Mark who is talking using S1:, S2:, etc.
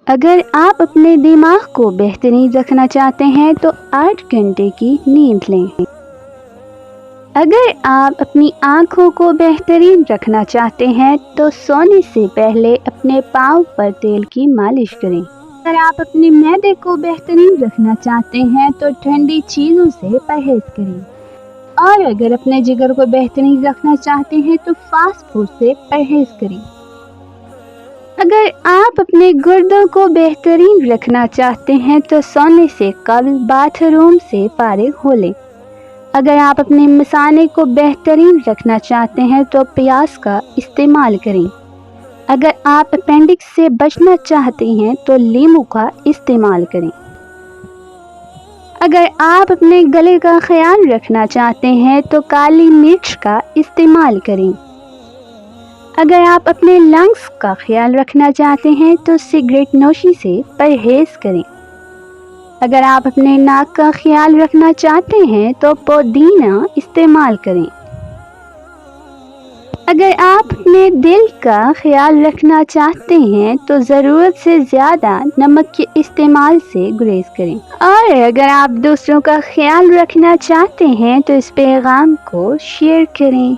S1: اگر آپ اپنے دماغ کو بہترین رکھنا چاہتے ہیں تو 8 گھنٹے کی نیند لیں۔ اگر آپ اپنی آنکھوں کو بہترین رکھنا چاہتے ہیں تو سونے سے پہلے اپنے پاؤں پر تیل کی مالش کریں۔ اگر آپ اپنے معدے کو بہترین رکھنا چاہتے ہیں تو ٹھنڈی چیزوں سے پرہیز کریں، اور اگر اپنے جگر کو بہترین رکھنا چاہتے ہیں تو فاسٹ فوڈ سے پرہیز کریں۔ اگر آپ اپنے گردوں کو بہترین رکھنا چاہتے ہیں تو سونے سے قبل باتھ روم سے فارغ ہو لیں۔ اگر آپ اپنے مثانے کو بہترین رکھنا چاہتے ہیں تو پیاز کا استعمال کریں۔ اگر آپ اپینڈکس سے بچنا چاہتے ہیں تو لیموں کا استعمال کریں۔ اگر آپ اپنے گلے کا خیال رکھنا چاہتے ہیں تو کالی مرچ کا استعمال کریں۔ اگر آپ اپنے لنگز کا خیال رکھنا چاہتے ہیں تو سگریٹ نوشی سے پرہیز کریں۔ اگر آپ اپنے ناک کا خیال رکھنا چاہتے ہیں تو پودینہ استعمال کریں۔ اگر آپ اپنے دل کا خیال رکھنا چاہتے ہیں تو ضرورت سے زیادہ نمک کے استعمال سے گریز کریں، اور اگر آپ دوسروں کا خیال رکھنا چاہتے ہیں تو اس پیغام کو شیئر کریں۔